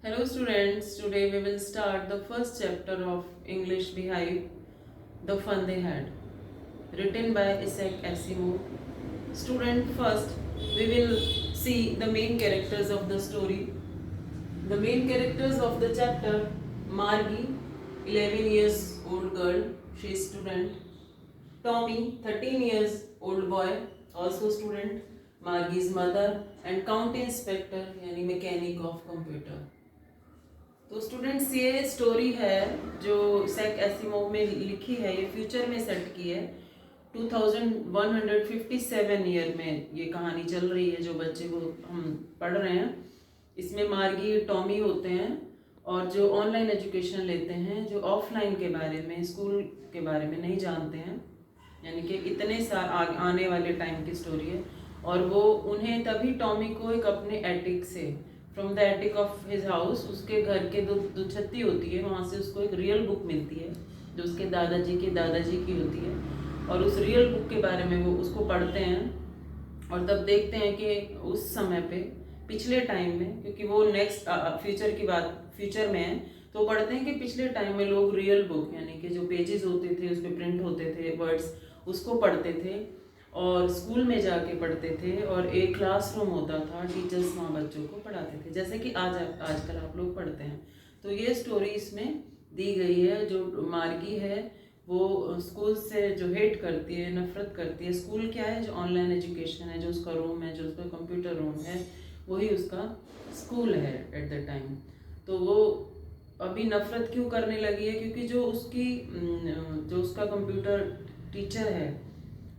Hello students, today we will start the first chapter of English Beehive, The Fun They Had, written by Isaac Asimov. Student, first we will see the main characters of the story. The main characters of the chapter: Margie, 11 years old girl, she is student. Tommy, 13 years old boy, also student. Margie's mother and county inspector यानी mechanic of computer. तो students ये story है जो sac Asimov में लिखी है, ये future में सेट की है। 2157 ईयर में ये कहानी चल रही है जो बच्चे को हम पढ़ रहे हैं। इसमें मार्गी टॉमी होते हैं और जो ऑनलाइन एजुकेशन लेते हैं, जो ऑफलाइन के बारे में, स्कूल के बारे में नहीं जानते हैं, यानी कि इतने साल आने वाले टाइम की स्टोरी है। और वो उन्हें तभी टॉमी को एक अपने एटिक से, from the attic of his house, उसके घर के दो छत्ती होती है, वहाँ से उसको एक रियल बुक मिलती है जो उसके दादाजी की होती है। और उस रियल बुक के बारे में वो उसको पढ़ते हैं और तब देखते हैं कि उस समय पे, पिछले टाइम में, क्योंकि वो नेक्स्ट फ्यूचर की बात फ्यूचर में है, तो पढ़ते हैं कि पिछले टाइम में लोग रियल बुक यानी कि जो पेजेस होते थे उस पर प्रिंट होते थे वर्ड्स, उसको पढ़ते थे और स्कूल में जाके पढ़ते थे। और एक क्लासरूम होता था, टीचर्स वहाँ बच्चों को पढ़ाते थे, जैसे कि आजकल आप लोग पढ़ते हैं। तो ये स्टोरी इसमें दी गई है। जो मार्गी है वो स्कूल से जो हेट करती है, नफरत करती है। स्कूल क्या है? जो ऑनलाइन एजुकेशन है, जो उसका रूम है, जो उसका कंप्यूटर रूम है, वही उसका स्कूल है एट द टाइम। तो वो अभी नफरत क्यों करने लगी है? क्योंकि जो उसका कंप्यूटर टीचर है,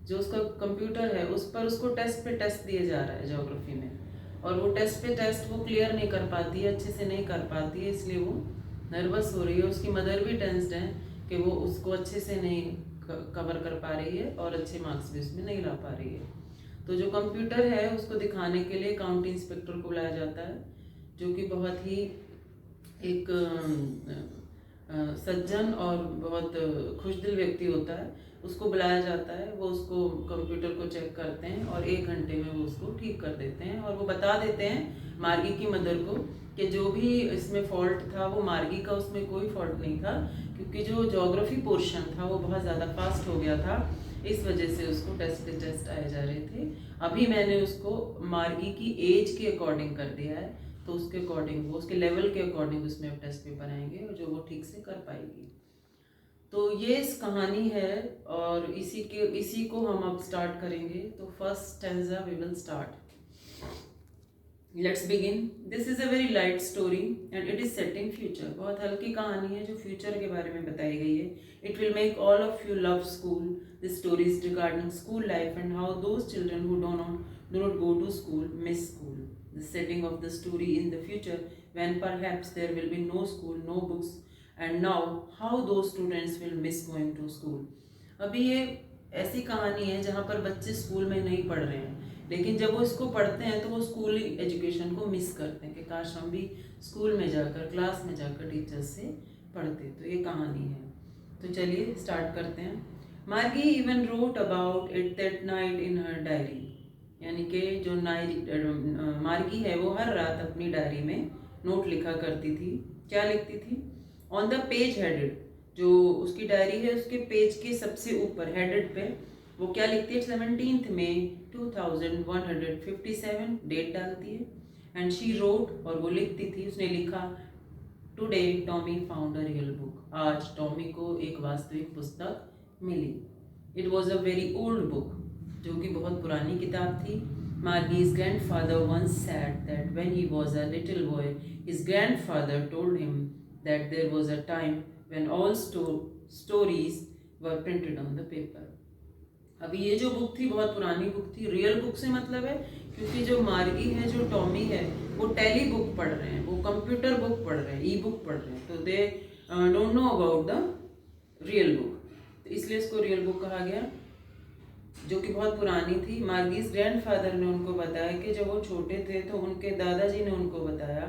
जो उसका कंप्यूटर है, उस पर उसको टेस्ट पे टेस्ट दिए जा रहा है ज्योग्राफी में, और वो टेस्ट पे टेस्ट वो क्लियर नहीं कर पाती है, अच्छे से नहीं कर पाती है, इसलिए वो नर्वस हो रही है। उसकी मदर भी टेंस्ड है कि वो उसको अच्छे से नहीं कवर कर पा रही है और अच्छे मार्क्स भी उसमें नहीं ला पा रही है। तो जो कंप्यूटर है उसको दिखाने के लिए काउंटी इंस्पेक्टर को बुलाया जाता है, जो कि बहुत ही एक सज्जन और बहुत खुशदिल व्यक्ति होता है। उसको बुलाया जाता है, वो उसको कंप्यूटर को चेक करते हैं और 1 घंटे में वो उसको ठीक कर देते हैं। और वो बता देते हैं मार्गी की मदर को कि जो भी इसमें फॉल्ट था वो मार्गी का, उसमें कोई फॉल्ट नहीं था, क्योंकि जो ज्योग्राफी पोर्शन था वो बहुत ज़्यादा फास्ट हो गया था, इस वजह से उसको टेस्ट आए जा रहे थे। अभी मैंने उसको मार्गी की एज के अकॉर्डिंग कर दिया है, तो उसके अकॉर्डिंग, वो उसके लेवल के अकॉर्डिंग उसमें अब टेस्ट पेपर आएंगे और जो वो ठीक से कर पाएगी। तो ये इस कहानी है और इसी को हम अब स्टार्ट करेंगे। तो first stanza we will start. Let's begin. This is a very light story and it is set in future. बहुत हल्की कहानी है जो फ्यूचर के बारे में बताई गई है। It will make all of you love school. This story is regarding school life and how those children who do not go to school miss school. The setting of the story in the future when perhaps there will be no school, no books, and now how those students will miss going to school. अभी ये ऐसी कहानी है जहाँ पर बच्चे school में नहीं पढ़ रहे हैं, लेकिन जब वो इसको पढ़ते हैं तो वो स्कूल एजुकेशन को मिस करते हैं कि काश हम भी स्कूल में जाकर, क्लास में जाकर टीचर्स से पढ़ते। तो ये कहानी है। तो चलिए स्टार्ट करते हैं। मार्गी even wrote about it that night in her diary. यानी कि जो मार्गी है वो हर रात अपनी डायरी में नोट लिखा करती थी। क्या लिखती थी? ऑन द पेज हेडेड, जो उसकी डायरी है उसके पेज के सबसे ऊपर हेडेड पे वो क्या लिखती है? 17 मई 2157 डेट डालती है। एंड शी रोट, और वो लिखती थी, उसने लिखा, today Tommy found a real book. आज टॉमी को एक वास्तविक पुस्तक मिली। It was a very old book, जो कि बहुत पुरानी किताब थी। Margie's grandfather once said that when he was a little boy, his grandfather told him that there was a time when all stories were printed on the paper. अभी ये जो book थी बहुत पुरानी बुक थी। रियल बुक से मतलब है क्योंकि जो मार्गी है, जो टॉमी है, वो टेली बुक पढ़ रहे हैं, वो कंप्यूटर बुक पढ़ रहे हैं, ई बुक पढ़ रहे हैं, तो they don't know about the real book, तो इसलिए इसको रियल बुक कहा गया, जो कि बहुत पुरानी थी। मार्गीज ग्रैंडफादर ने उनको बताया कि जब वो छोटे थे तो उनके दादाजी ने उनको बताया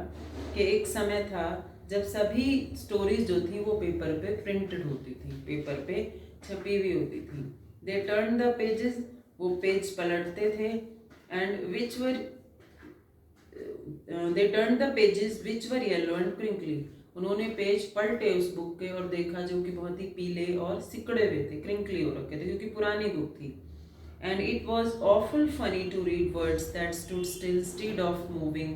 कि एक समय था जब सभी स्टोरीज जो थी वो पेपर पे प्रिंटेड होती थी, पेपर पे छपी हुई होती थी। दे टर्न द पेजेस, वो पेज पलटते थे, and which were they turn the pages which were yellow and crinkly. उन्होंने पेज पलटे उस बुक के और देखा जो कि बहुत ही पीले और सिकड़े हुए थे, क्रिंकली हो रखे थे, क्योंकि पुरानी बुक थी। And it was awful funny to read words that stood still instead of moving.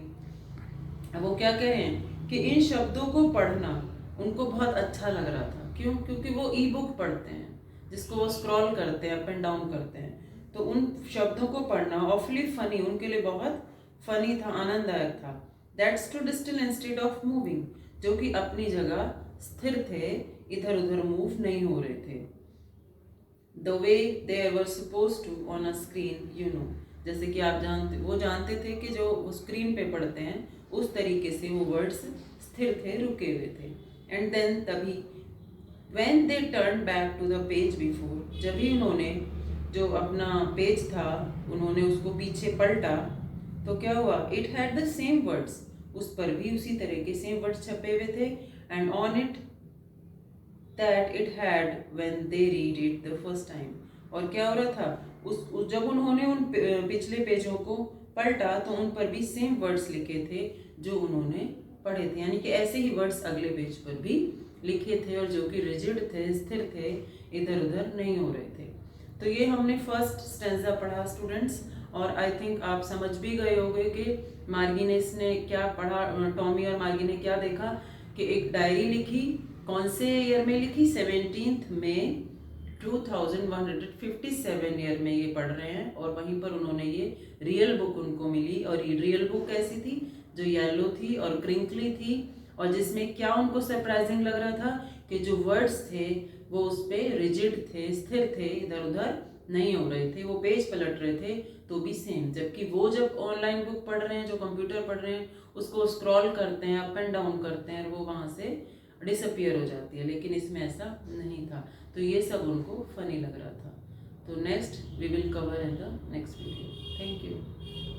अब वो क्या कह रहे हैं कि इन शब्दों को पढ़ना उनको बहुत अच्छा लग रहा था। क्यों? क्योंकि वो ई बुक पढ़ते हैं जिसको वो स्क्रॉल करते हैं, अप एंड डाउन करते हैं, तो उन शब्दों को पढ़ना ऑफली फनी उनके लिए बहुत फनी था, आनंददायक था। That stood still instead of moving, जो कि अपनी जगह स्थिर थे, इधर उधर मूव नहीं हो रहे थे। The way they were suppose to on a screen, you know, जैसे कि आप वो जानते थे कि जो वो स्क्रीन पे पढ़ते हैं उस तरीके से वो वर्ड्स स्थिर थे, रुके हुए थे। एंड देन तभी when they turned back to the page before, जब ही उन्होंने जो अपना पेज था उन्होंने उसको पीछे पलटा, तो क्या हुआ? It had the same words, उस पर भी उसी तरह के सेम वर्ड्स छपे हुए थे। And on it that it had when they read it the first time. और क्या हो रहा था? उस जब उन्होंने उन पिछले पेजों को पलटा तो उन पर भी सेम वर्ड्स लिखे थे जो उन्होंने पढ़े थे, यानी कि ऐसे ही वर्ड्स अगले पेज पर भी लिखे थे और जो कि रिजिड थे, स्थिर थे, इधर उधर नहीं हो रहे थे। तो ये हमने फर्स्ट स्टेंजा पढ़ा स्टूडेंट्स, और आई थिंक आप समझ भी गए होंगे कि मार्गिनेस ने क्या पढ़ा, टॉमी और मार्गी ने क्या देखा कि एक डायरी लिखी। कौन से ईयर में लिखी? 17 मई 2157 ईयर में ये पढ़ रहे हैं, और वहीं पर उन्होंने ये रियल बुक उनको मिली। और ये रियल बुक कैसी थी? जो येलो थी और क्रिंकली थी, और जिसमें क्या उनको सरप्राइजिंग लग रहा था कि जो वर्ड्स थे वो उस पर रिजिड थे, स्थिर थे, इधर उधर नहीं हो रहे थे, वो पेज पलट रहे थे तो भी सेम। जबकि वो जब ऑनलाइन बुक पढ़ रहे हैं, जो कंप्यूटर पढ़ रहे हैं, उसको स्क्रॉल करते हैं, अप एंड डाउन करते हैं, और वो वहाँ से डिसअपियर हो जाती है, लेकिन इसमें ऐसा नहीं था। तो ये सब उनको फनी लग रहा था। तो next we will cover in the next video. Thank you.